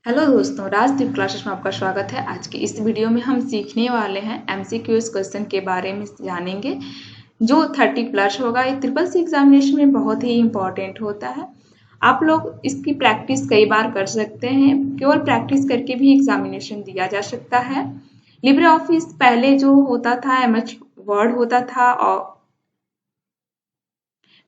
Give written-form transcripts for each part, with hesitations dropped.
Hello दोस्तों, Rajdeep classes में आपका स्वागत है। आज की इस वीडियो में हम सीखने वाले हैं एमसीक्यूज क्वेश्चन के बारे में जानेंगे जो 30+ होगा। ये ट्रिपल सी एग्जामिनेशन में बहुत ही इम्पोर्टेंट होता है। आप लोग इसकी प्रैक्टिस कई बार कर सकते हैं। केवल प्रैक्टिस करके भी एग्जामिनेशन दिया जा सकता है। लिब्रे ऑफिस पहले जो होता था MS वर्ड होता था और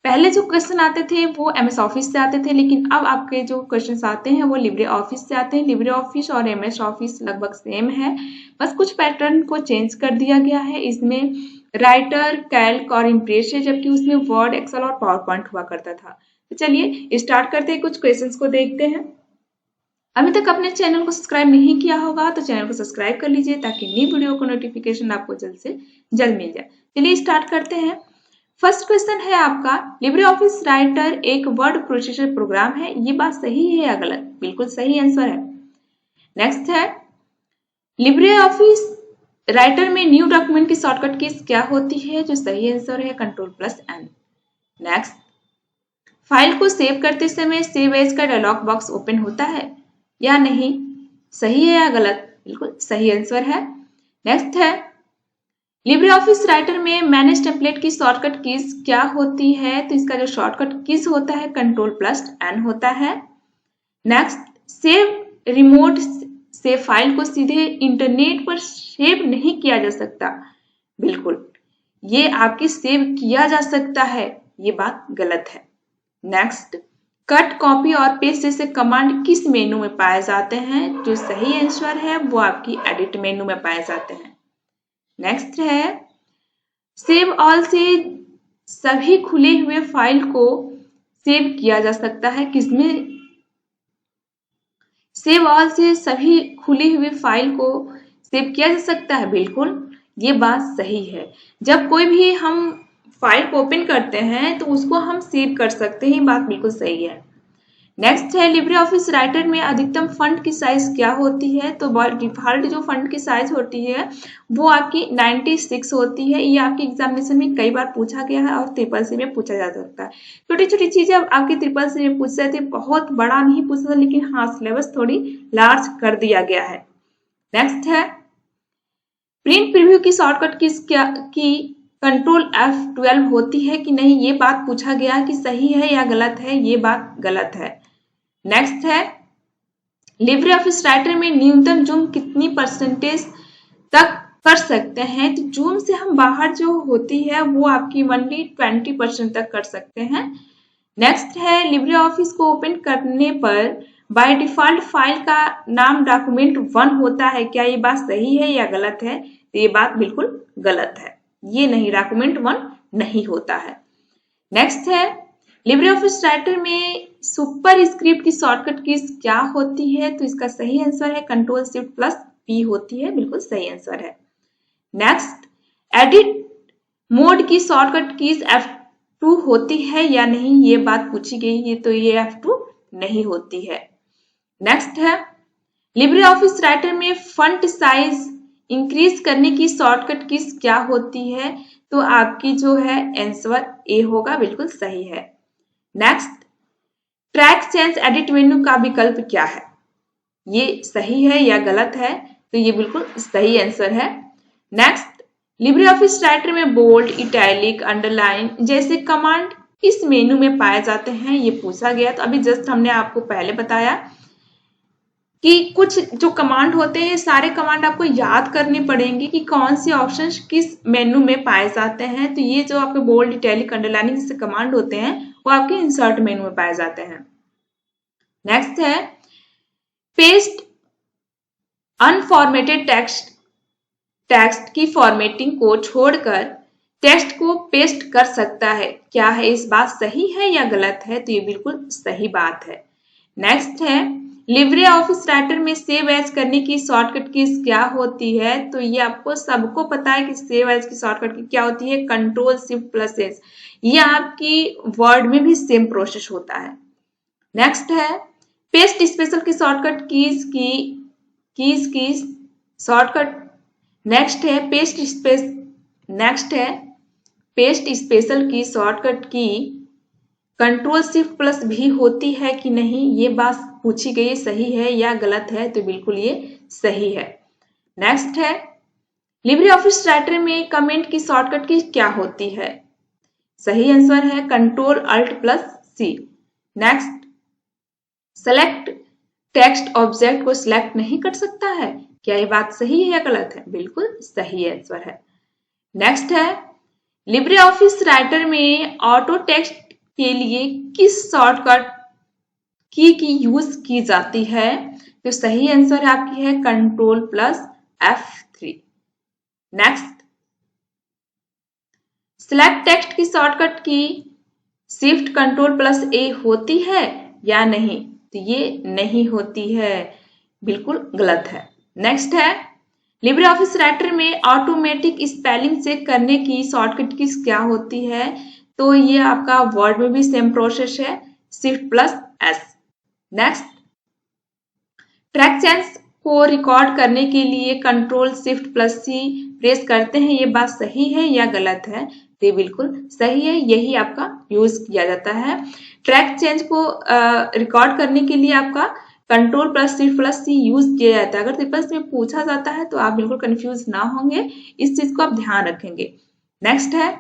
पहले जो क्वेश्चन आते थे वो MS ऑफिस से आते थे, लेकिन अब आपके जो क्वेश्चन आते हैं वो लिब्रे ऑफिस से आते हैं। लिब्रे ऑफिस और MS ऑफिस लगभग सेम है, बस कुछ पैटर्न को चेंज कर दिया गया है। इसमें राइटर, कैल्क और इम्प्रेस है, जबकि उसमें वर्ड, एक्सेल और पावर पॉइंट हुआ करता था। तो चलिए स्टार्ट करते हैं, कुछ क्वेश्चंस को देखते हैं। अभी तक अपने चैनल को सब्सक्राइब नहीं किया होगा तो चैनल को सब्सक्राइब कर लीजिए ताकि नई वीडियो को नोटिफिकेशन आपको जल्द से जल्द मिल जाए। चलिए स्टार्ट करते हैं। फर्स्ट क्वेश्चन है आपका, लिब्रे ऑफिस राइटर एक वर्ड प्रोसेसर प्रोग्राम है, ये बात सही है या गलत? बिल्कुल सही आंसर है। नेक्स्ट है, लिब्रे ऑफिस राइटर में न्यू डॉक्यूमेंट की शॉर्टकट कीज क्या होती है? जो सही आंसर है Ctrl+N। नेक्स्ट, फाइल को सेव करते समय सेव एज का डायलॉग बॉक्स ओपन होता है या नहीं? सही है या गलत? बिल्कुल सही आंसर है। नेक्स्ट है, लिब्रे ऑफिस राइटर में मैनेज टेम्पलेट की शॉर्टकट कीज क्या होती है? तो इसका जो शॉर्टकट कीज होता है Ctrl+N होता है। नेक्स्ट, सेव रिमोट से फाइल को सीधे इंटरनेट पर सेव नहीं किया जा सकता। बिल्कुल, ये आपकी सेव किया जा सकता है, ये बात गलत है। नेक्स्ट, कट, कॉपी और पेस्ट जैसे कमांड किस मेनू में पाए जाते हैं? जो सही आंसर है वो आपकी एडिट मेनू में पाए जाते हैं। नेक्स्ट है, सेव ऑल से सभी खुले हुए फाइल को सेव किया जा सकता है, किसमें? सेव ऑल से सभी खुली हुई फाइल को सेव किया जा सकता है। बिल्कुल, ये बात सही है। जब कोई भी हम फाइल को ओपन करते हैं तो उसको हम सेव कर सकते हैं, बात बिल्कुल सही है। नेक्स्ट है, लिब्रे ऑफिस राइटर में अधिकतम फंट की साइज क्या होती है? तो डिफॉल्ट जो फंट की साइज होती है वो आपकी 96 होती है। ये आपके एग्जामिनेशन में कई बार पूछा गया है और ट्रिपल सी में पूछा जा सकता है। छोटी छोटी चीजें आपकी ट्रिपल सी में पूछ जाती है, बहुत बड़ा नहीं पूछता, लेकिन हाँ सिलेबस थोड़ी लार्ज कर दिया गया है। नेक्स्ट है, प्रिंट प्रीव्यू की शॉर्टकट की Ctrl+F12 होती है कि नहीं? ये बात पूछा गया कि सही है या गलत है? ये बात गलत है। नेक्स्ट है, लिब्रे ऑफिस राइटर में न्यूनतम जूम कितनी परसेंटेज तक कर सकते हैं? तो जूम से हम बाहर जो होती है वो आपकी 20% तक कर सकते हैं। नेक्स्ट है, लिब्रे ऑफिस को ओपन करने पर बाय डिफॉल्ट फाइल का नाम document1 होता है, क्या ये बात सही है या गलत है? तो ये बात बिल्कुल गलत है, ये नहीं, document1 नहीं होता है। नेक्स्ट है, लिब्रे ऑफिस राइटर में सुपर स्क्रिप्ट की शॉर्टकट कीज क्या होती है? तो इसका सही आंसर है Ctrl+Shift+P होती है, बिल्कुल सही आंसर है। नेक्स्ट, एडिट मोड की शॉर्टकट कीज F2 होती है या नहीं? ये बात पूछी गई है, तो ये F2 नहीं होती है। नेक्स्ट है, लिब्रे ऑफिस राइटर में फंट साइज इंक्रीज करने की शॉर्टकट कीज क्या होती है? तो आपकी जो है आंसर ए होगा, बिल्कुल सही है। Next, track change edit menu का विकल्प क्या है? ये सही है या गलत है? तो ये बिल्कुल सही आंसर है। नेक्स्ट, लिब्रे ऑफिस राइटर में बोल्ड, इटैलिक, अंडरलाइन जैसे कमांड किस मेनू में पाए जाते हैं? ये पूछा गया। तो अभी जस्ट हमने आपको पहले बताया कि कुछ जो कमांड होते हैं, सारे कमांड आपको याद करने पड़ेंगे कि कौन से ऑप्शन किस मेनू में पाए जाते हैं। तो ये जो आपके बोल्ड, इटैलिक, अंडरलाइनिंग जैसे कमांड होते हैं वो आपके इंसर्ट मेनू में पाए जाते हैं। नेक्स्ट है, पेस्ट अनफॉर्मेटेड टेक्स्ट की फॉर्मेटिंग को छोड़कर टेक्स्ट को पेस्ट कर सकता है, क्या है? इस बात सही है या गलत है? तो ये बिल्कुल सही बात है। नेक्स्ट है, लिब्रे ऑफिस राइटर में सेव एज करने की शॉर्टकट कीज क्या होती है? तो ये आपको सबको पता है कि सेव एज की शॉर्टकट की क्या होती है, Ctrl+Shift+S। ये आपकी वर्ड में भी सेम प्रोसेस होता है। नेक्स्ट है, पेस्ट स्पेशल की शॉर्टकट कीज की शॉर्टकट नेक्स्ट है, पेस्ट स्पेशल की शॉर्टकट की कंट्रोल शिफ्ट प्लस भी होती है कि नहीं, ये बात पूछी गई, सही है या गलत है, तो बिल्कुल ये सही है। नेक्स्ट है, लिब्रे ऑफिस राइटर में कमेंट की शॉर्टकट की क्या होती है? सही आंसर है कंट्रोल अल्ट प्लस सी। नेक्स्ट, सेलेक्ट टेक्स्ट ऑब्जेक्ट को सिलेक्ट नहीं कर सकता है, क्या ये बात सही है या गलत है? बिल्कुल सही आंसर है। नेक्स्ट है, लिब्रे ऑफिस राइटर में ऑटो टेक्स्ट के लिए किस शॉर्टकट की यूज की जाती है? तो सही आंसर आपकी है control plus F3। Next, select text की शॉर्टकट की शिफ्ट कंट्रोल प्लस ए होती है या नहीं? तो ये नहीं होती है, बिल्कुल गलत है। नेक्स्ट है, लिब्रे ऑफिस राइटर में ऑटोमेटिक स्पेलिंग चेक करने की शॉर्टकट की क्या होती है? तो ये आपका वर्ड में भी सेम प्रोसेस है, shift plus S. Next, track change को रिकॉर्ड करने के लिए कंट्रोल शिफ्ट प्लस सी प्रेस करते हैं, ये बात सही है या गलत है? तो ये बिल्कुल सही है, यही आपका यूज किया जाता है। ट्रैक चेंज को रिकॉर्ड करने के लिए आपका कंट्रोल प्लस शिफ्ट प्लस सी यूज किया जाता है। अगर पेपर्स में पूछा जाता है तो आप बिल्कुल कंफ्यूज ना होंगे, इस चीज को आप ध्यान रखेंगे। नेक्स्ट है,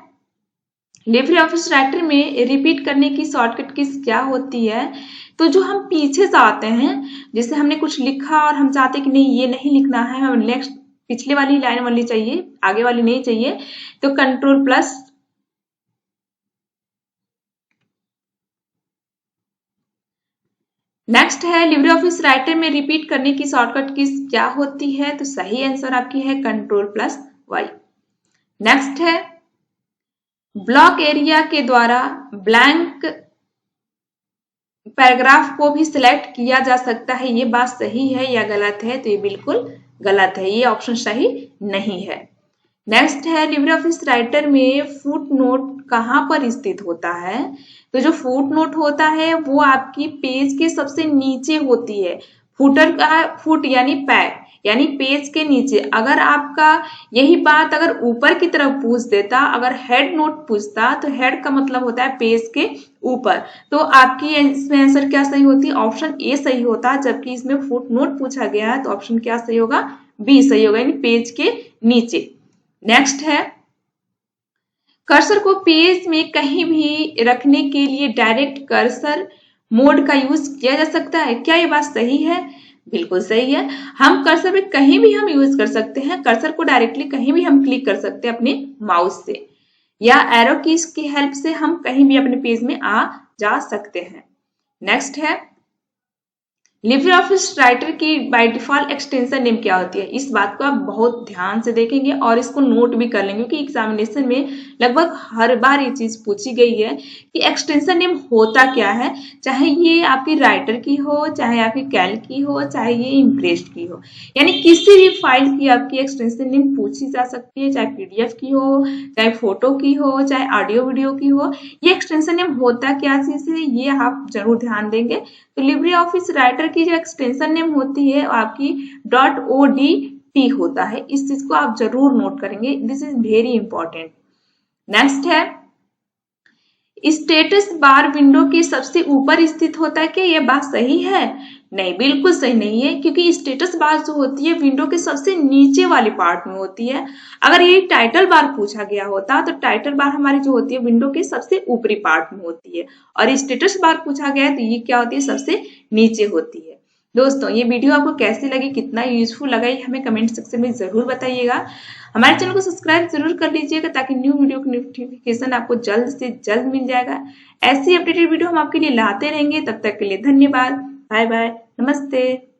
लिब्रे ऑफिस राइटर में रिपीट करने की शॉर्टकट की क्या होती है? तो जो हम पीछे से आते हैं, जैसे हमने कुछ लिखा और हम चाहते कि नहीं ये नहीं लिखना है, हमें नेक्स्ट पिछले वाली लाइन वाली चाहिए, आगे वाली नहीं चाहिए, तो कंट्रोल प्लस नेक्स्ट है, लिब्रे ऑफिस राइटर में रिपीट करने की शॉर्टकट की क्या होती है? तो सही आंसर आपकी है कंट्रोल प्लस वाई। नेक्स्ट है, ब्लॉक एरिया के द्वारा ब्लैंक पैराग्राफ को भी सिलेक्ट किया जा सकता है, ये बात सही है या गलत है? तो ये बिल्कुल गलत है, ये ऑप्शन सही नहीं है। नेक्स्ट है, लिब्रे ऑफिस राइटर में फुट नोट कहाँ पर स्थित होता है? तो जो फुट नोट होता है वो आपकी पेज के सबसे नीचे होती है। फुटर का फुट यानी पैर, यानी पेज के नीचे। अगर आपका यही बात अगर ऊपर की तरफ पूछ देता, अगर हेड नोट पूछता, तो हेड का मतलब होता है पेज के ऊपर, तो आपकी इसमें आंसर क्या सही होती? ऑप्शन ए सही होता। जबकि इसमें फुट नोट पूछा गया है तो ऑप्शन क्या सही होगा? बी सही होगा, यानी पेज के नीचे। नेक्स्ट है, कर्सर को पेज में कहीं भी रखने के लिए डायरेक्ट कर्सर मोड का यूज किया जा सकता है, क्या ये बात सही है? बिल्कुल सही है, हम कर्सर पे कहीं भी हम यूज कर सकते हैं, कर्सर को डायरेक्टली कहीं भी हम क्लिक कर सकते हैं अपने माउस से, या एरो कीज की हेल्प से हम कहीं भी अपने पेज में आ जा सकते हैं। नेक्स्ट है, लिब्रे ऑफिस राइटर की बाय डिफॉल्ट एक्सटेंशन नेम क्या होती है? इस बात को आप बहुत ध्यान से देखेंगे और इसको नोट भी कर लेंगे, क्योंकि एग्जामिनेशन में लगभग हर बार ये चीज पूछी गई है कि एक्सटेंशन नेम होता क्या है, चाहे ये आपकी राइटर की हो, चाहे आपकी कैल्क की हो, चाहे ये इम्प्रेस की हो, यानी किसी भी फाइल की आपकी एक्सटेंशन नेम पूछी जा सकती है, चाहे PDF की हो, चाहे फोटो की हो, चाहे ऑडियो वीडियो की हो। ये एक्सटेंशन नेम होता क्या चीज है, ये आप जरूर ध्यान देंगे। तो लिब्रे ऑफिस राइटर की जो एक्सटेंशन नेम होती है आपकी .odt होता है, इस चीज को आप जरूर नोट करेंगे, this is very important. Next है, स्टेटस बार विंडो के सबसे ऊपर स्थित होता है, क्या यह बात सही है? नहीं, बिल्कुल सही नहीं है, क्योंकि स्टेटस बार जो होती है विंडो के सबसे नीचे वाले पार्ट में होती है। अगर ये टाइटल बार पूछा गया होता तो टाइटल बार हमारी जो होती है विंडो के सबसे ऊपरी पार्ट में होती है, और स्टेटस बार पूछा गया है तो ये क्या होती है? सबसे नीचे होती है। दोस्तों, ये वीडियो आपको कैसी लगी, कितना यूजफुल लगा, ये हमें कमेंट सेक्शन में जरूर बताइएगा। हमारे चैनल को सब्सक्राइब जरूर कर लीजिएगा ताकि न्यू वीडियो की नोटिफिकेशन आपको जल्द से जल्द मिल जाएगा। ऐसी अपडेटेड वीडियो हम आपके लिए लाते रहेंगे, तब तक के लिए धन्यवाद, बाय बाय, नमस्ते।